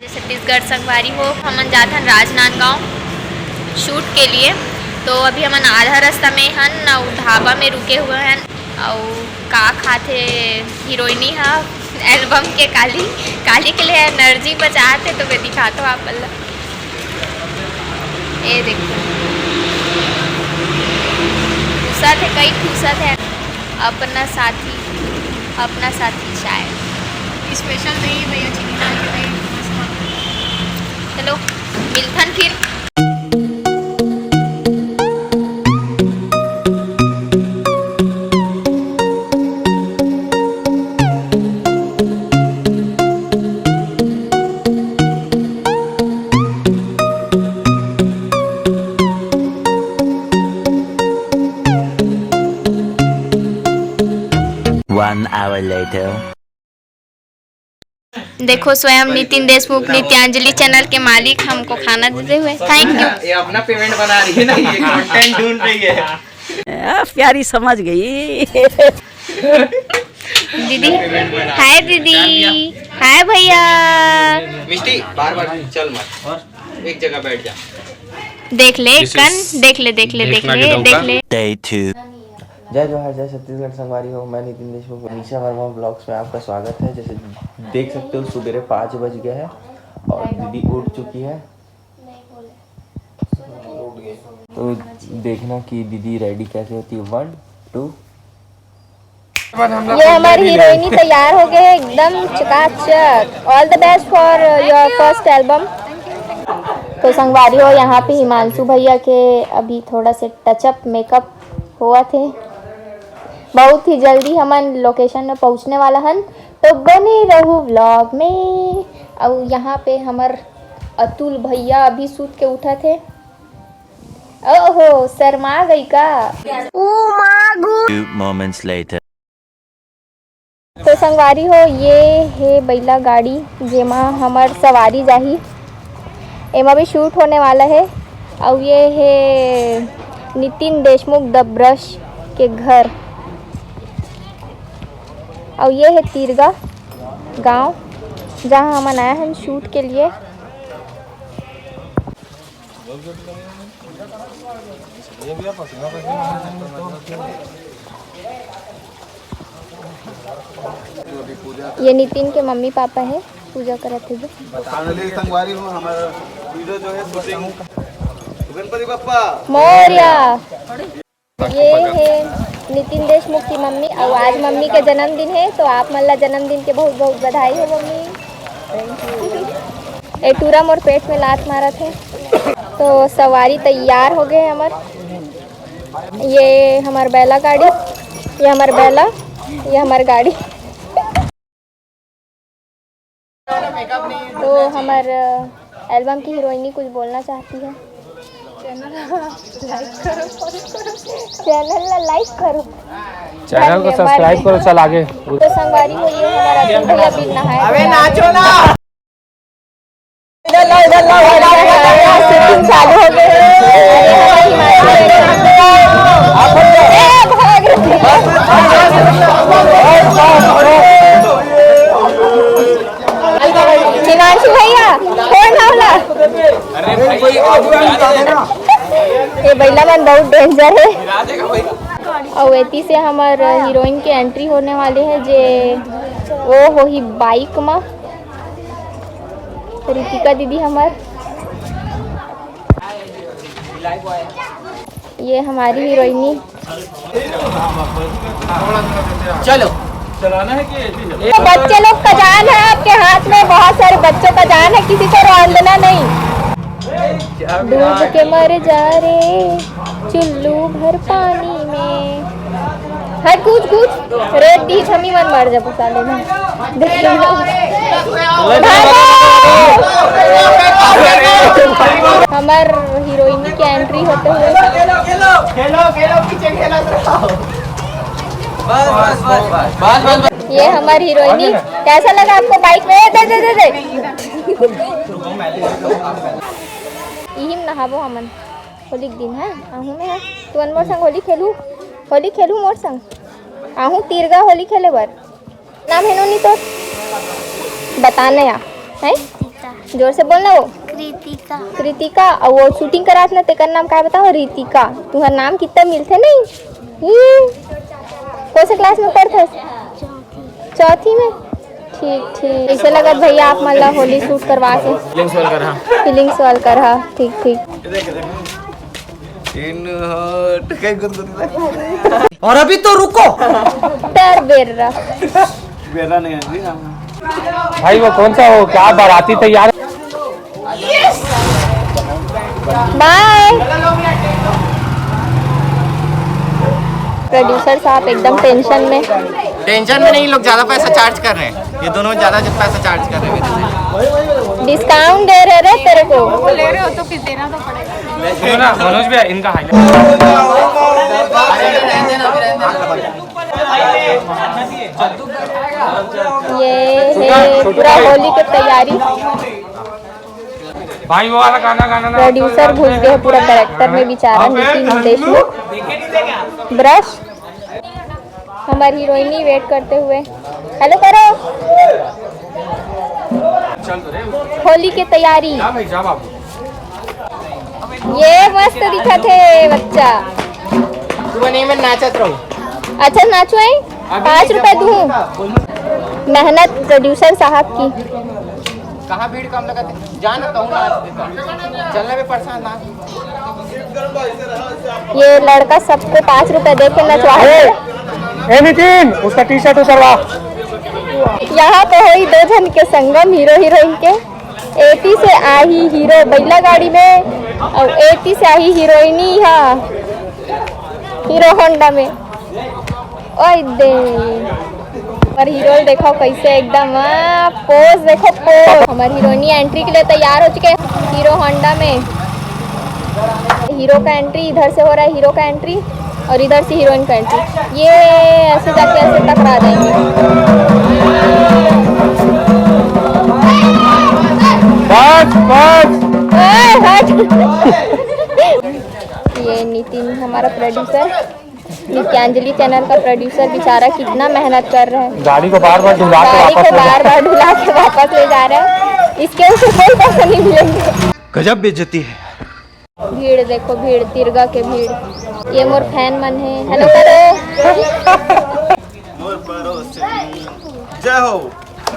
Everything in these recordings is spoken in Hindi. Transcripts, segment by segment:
छत्तीसगढ़ संगवारी हो हमन जाथन राजनांदगांव शूट के लिए। तो अभी हमन आधा रास्ता में हन और ढाबा में रुके हुए हैं और का खाते हीरोइनी हा एल्बम के काली के लिए एनर्जी बचाते तो मैं दिखाता हूँ आप लोग। ये देखो ठूसा थे कई ठूसा थे अपना साथी शायद स्पेशल नहीं भैया चीनी डाल के नहीं। चलो मिलथन फिर। One hour later. देखो स्वयं नितिन देशमुख नित्यांजलि चैनल के मालिक हमको खाना देते हुए थैंक यू। ये अपना पेमेंट बना रही है ना, ये कंटेंट ढूंढ रही है। प्यारी समझ गई दीदी। हाय दीदी, हाय भैया। मिष्टी बार बार चल मत, एक जगह बैठ जा। देख ले कन, देख ले। Day 2. जय जोहार, जय छत्तीसगढ़ संगवारी हो। मैं नितिन देशमुख मनीषा वर्मा ब्लॉग्स में आपका स्वागत है। जैसे देख सकते हो सुबह 5 बज गए हैं और दीदी उठ चुकी है। तो देखना कि दीदी रेडी कैसे होती है। 1 2। ये हमारी हीरोइनी तैयार हो गए एकदम चकाचक। All the best for your first album. तो संगवारी हो यहाँ पे हिमांशु भैया के अभी थोड़ा से टचअप मेकअप हुआ थे। बहुत ही जल्दी हमन लोकेशन में पहुँचने वाला हन, तो बने रहो व्लॉग में। और यहाँ पे हमार अतुल भैया अभी सूत के उठा थे। ओहो शर्मा गई का। 2 moments later. तो संगवारी हो ये है बैला गाड़ी जेमा हमार सवारी जाही। एमा भी शूट होने वाला है। और ये है नितिन देशमुख द ब्रश के घर। और ये है तिरगा गांव जहां हम आए हैं शूट के लिए। ये नितिन के मम्मी पापा है, पूजा करते थे। संगवारी हो हमारा वीडियो जो है शूटिंग गणपति बप्पा मोरिया। ये है नितिन देशमुख की मम्मी और आज मम्मी का जन्मदिन है, तो आप मल्ला जन्मदिन के बहुत बहुत बधाई हो मम्मी। ए टूरा मोर पेट में लात मारा थे। तो सवारी तैयार हो गए हमार। ये हमार बैला गाड़ी, ये हमार बैला, ये हमार गाड़ी। तो हमार एल्बम की हीरोइनी कुछ बोलना चाहती है। चैनल लाइक करो, चैनल को सब्सक्राइब करो। चल आगे। तो संगवारी हो ये हमारा भैया भी नहाए। अबे नाचो ना। शूटिंग चालू हो गई। हिमांशु भैया कौन होला? ये बैला मन बहुत डेंजर है। और एती से हमार हीरोइन के एंट्री होने वाले है जे वो हो ही बाइक में रितिका दीदी हमार। ये हमारी हीरोइनी। चलो चलाना है कि तो बच्चे लोग का जान है आपके हाथ में, बहुत सारे बच्चों का जान है, किसी को रौंदना नहीं। डूब के मर जा रे चुल्लू भर पानी में। है कूच रेत दी छमी मन मर जा पुसाले में। हमार हीरोइनी की एंट्री होते हुए। खेलो पीछे खेला बस। ये हमारी हीरोइनी। कैसा लगा आपको बाइक में? दे यही नहाबो हमन होली के दिन है। आहू में है तू मोर संग होली खेलू मोर संग। आहू तिरगा होली खेले बर। नाम है नोनी तो बताने या है जोर से बोलना। वो कृतिका कृतिका और वो शूटिंग करात ना तेकर नाम का बताओ। रितिका। तुम्हारा नाम कितना मिलते नहीं। कौन से क्लास में पढ़ते? चौथी में। ठीक ठीक। कैसे लगा भैया आप मतलब होली शूट करवा के? फीलिंग्स वाल कर हाँ। ठीक ठीक। और अभी तो रुको। डर बेर्रा बेरा नहीं है जी। भाई वो कौन सा हो क्या बाराती तैयार? बाय। प्रोड्यूसर साहब एकदम टेंशन में। टेंशन में नहीं, लोग ज्यादा पैसा चार्ज कर रहे हैं। ये दोनों ज्यादा पैसा चार्ज कर रहे हैं। डिस्काउंट दे रहे रे तेरे को। ले रहे हो तो फिर देना तो पड़ेगा। सुनो ना मनोज भैया इनका हाईलाइट। ये है पूरा होली की तैयारी। भाई वो वाला गाना गाना ना। प्रोड्यूसर घुस गए पूरा कैरेक्टर में बेचारा नितिन देशमुख। ब्रश। हमारी हीरोइनी वेट करते हुए हेलो करो। होली की तैयारी। भाई जा बाबू। ये मस्त दिखा थे बच्चा। नहीं मैं नाचत रहूं। अच्छा नाचो है 5 रुपए दूँ। मेहनत प्रोड्यूसर साहब की। कहाँ भीड़ कम लगाते जाना तो चलने में परेशान ना। ये लड़का सबको 5 रुपए दे के नचवा है। ए नितिन उसका टी शर्ट उतरवा। यहाँ पे हुई 2 जन के संगम हीरो हीरोइन के। 80 से आई हीरो बैला गाड़ी में और 80 से आई हीरोइनी यहाँ हीरो होंडा में। ओए दे और हीरो देखो कैसे एकदम पोज देखो पोज। हमारी हीरोइनी एंट्री के लिए तैयार हो चुके हैं हीरो होंडा में। हीरो का एंट्री इधर से हो रहा है। हीरो का एंट्री और इधर से हीरोइन का एंट्री। ये ऐसे जाके ऐसे टकरा देंगे। ये नितिन हमारा प्रोड्यूसर नित्यांजलि चैनल का प्रोड्यूसर बेचारा कितना मेहनत कर रहा है। गाड़ी को बार बार ढुला के वापस ले जा रहा है। इसके उसे कोई पैसा नहीं मिलेंगे। गजब बेइज्जती है। भीड़ देखो भीड़ तिरगा के भीड़। ये मोर फैन मन है। हेलो करो। जय हो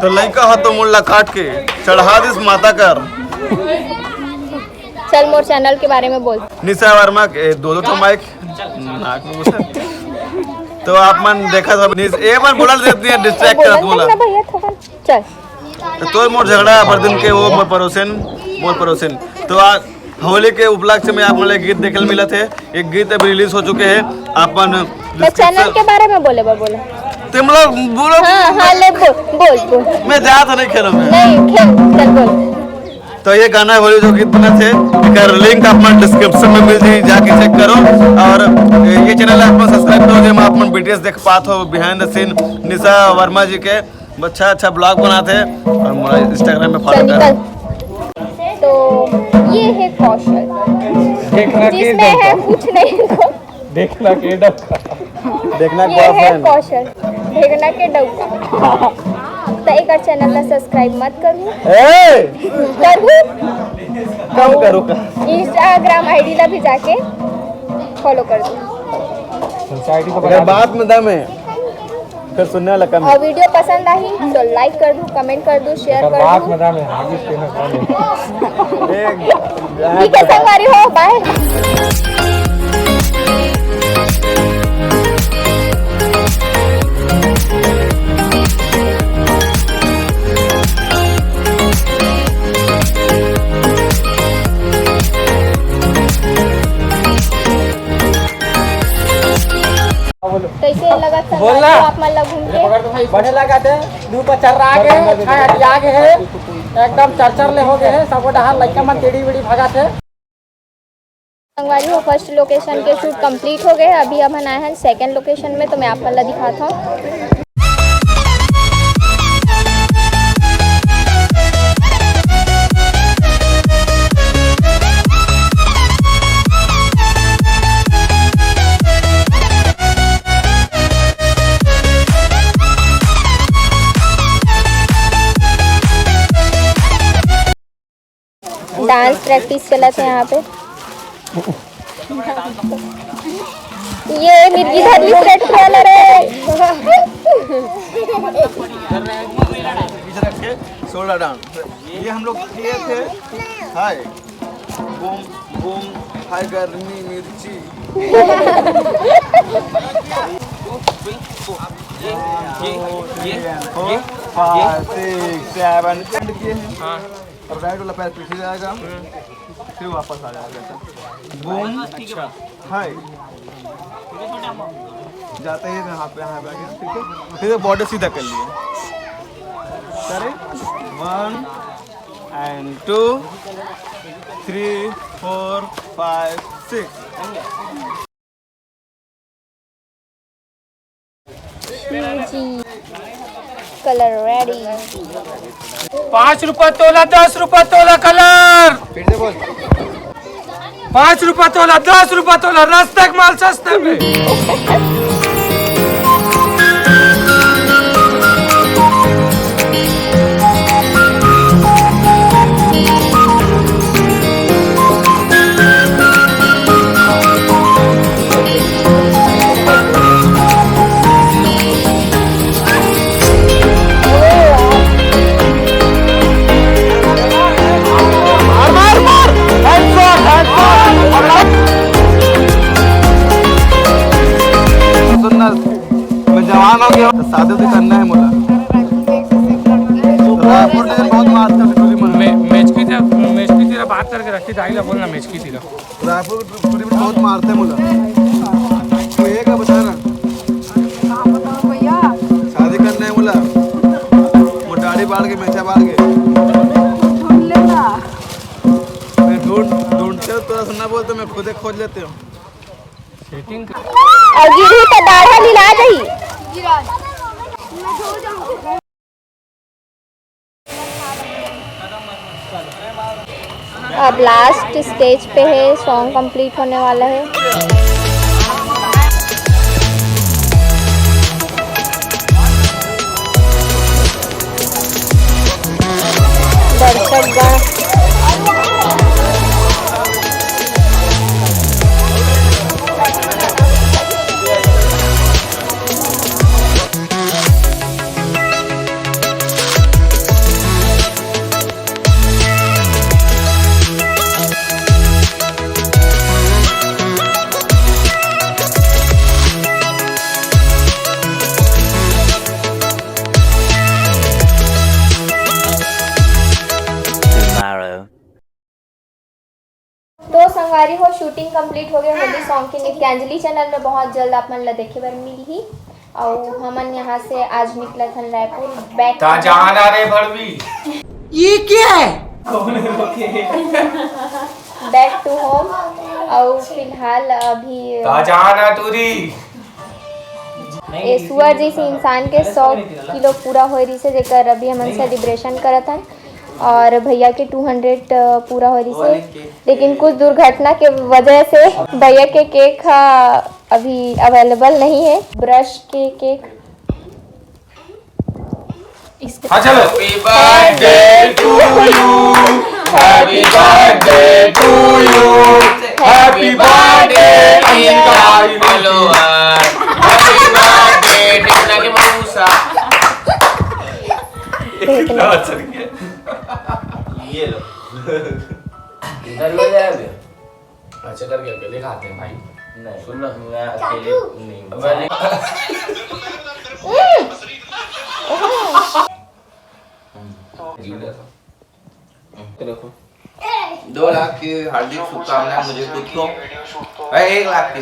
तो लड़का हो तो मुल्ला काट के चढ़ा दिस माता कर। चल मोर चैनल के बारे में बोल। निशा वर्मा के 2 माइक नाक में घुसा। तो आप मन देखा था एक बार बोला देती है डिस्ट्रैक्ट कर बोला भैया थोड़ा चल। तो मोर झगड़ा पर दिन के वो मोर पड़ोसन तो होली के उपलक्ष्य में आप मतलब गीत देखने मिला थे। एक गीत अभी रिलीज हो चुके हैं। अपन चैनल के बारे में बोले बोले तुम लोग बोलो। हाँ ले बोल। मैं जा तो नहीं खेलूँ नहीं खेल चल बोल। तो ये गाना होली जो गीत बना थे लिंक अपना डिस्क्रिप्शन में मिल जाए जाके चेक करो। और ये चैनल आप सब्सक्राइब करो जो आप BTS देख पाते हो बिहाइंड द सीन निशा वर्मा जी के अच्छा ब्लॉग बनाते हैं और इंस्टाग्राम में फॉलो करो। तो ये है कौशल जिसमें है कुछ नहीं देखना के डबका। देखना ये है कौशल देखना के डबका। तो एक चैनल ला सब्सक्राइब मत करूँ इंस्टाग्राम आईडी ला भी जाके फॉलो कर दो। बात में दम है फिर सुनने वाला कम। और वीडियो पसंद आई तो लाइक कर दो कमेंट कर दो शेयर कर दो। ठीक है संगवारी हो बाय। कैसे लगा बोलना आप मन घूम के बढ़े लगा थे दू पर चर आगे आगे है एकदम चरचर ले हो गए है सब डहार लड़का मन टेढ़ी बेड़ी भगा थे। संगवारी हो फर्स्ट लोकेशन के शूट कंप्लीट हो गए। अभी हम आए हैं सेकंड लोकेशन में तो मैं आप मन दिखाता हूँ। डांस प्रैक्टिस चला था यहाँ पे। ये मिर्गी धरली सेट ट्रेलर है। सोडा डांस ये हम लोग किए थे। हाय बूम बूम हाय गर्मी मिर्ची। ये 5 6 7 किए हैं। हाँ और राइट वाला पैर पीछे जाएगा फिर वापस आ जाएगा। बूम अच्छा हाय जाते ही यहाँ पे आ गया। ठीक है फिर बॉडी सीधा कर लिए। करें 1 and 2 3 4 5 6। Ji colour ready. 5 रुपए तोला 10 रुपए तोला कलर। फिर से बोल 5 रुपए तोला 10 रुपए तोला रास्ते का माल सस्ते में। मैं जवान हो गया तो शादी तो करना है मुझे। रायपुर में बहुत मारता है मैच की तेरा बात करके रखी दाई ला बोलना मैच की तेरा। रायपुर में बहुत मारते हैं मुझे। तो ये क्या बता रहा शादी करना है मुझे। मोटाड़ी बाढ़ के मैचा बाढ़ के मैं ढूंढते हो तो सुनना बोलते मैं खुद खोज लेते हूँ। और गिरी तो दाढ़ा लीला दही। अब लास्ट स्टेज पे है, सॉन्ग कंप्लीट होने वाला है। दर्शकगण तो संगवारी हो शूटिंग कंप्लीट हो गया होली सॉन्ग की नित्यांजलि चैनल में बहुत जल्द आप मन ला देखे बर मिली। और हमन यहाँ से आज निकला था रायपुर बैक जाना रे भड़वी। ये क्या है? Back to home. और फिलहाल अभी जाना टूरी सुअर जैसे इंसान के 100 किलो पूरा हो रही से जेकर अभी हमन सेलिब्रेशन करत हन। और भैया के 200 पूरा हो रही से, लेकिन कुछ दुर्घटना के वजह से भैया के केक अभी अवेलेबल नहीं है। ब्रश के केक चलो। Happy birthday to you, happy birthday to you, happy birthday dear follower, happy birthday टिकना के मऊसा। ये लो इधर ले जाए। अच्छा करके अकेले खाते हैं भाई। नहीं सुन ना मैं अकेले नहीं। देखो 2 लाख की हार्दिक शुभकामनाएं मुझे खुद को 1 लाख की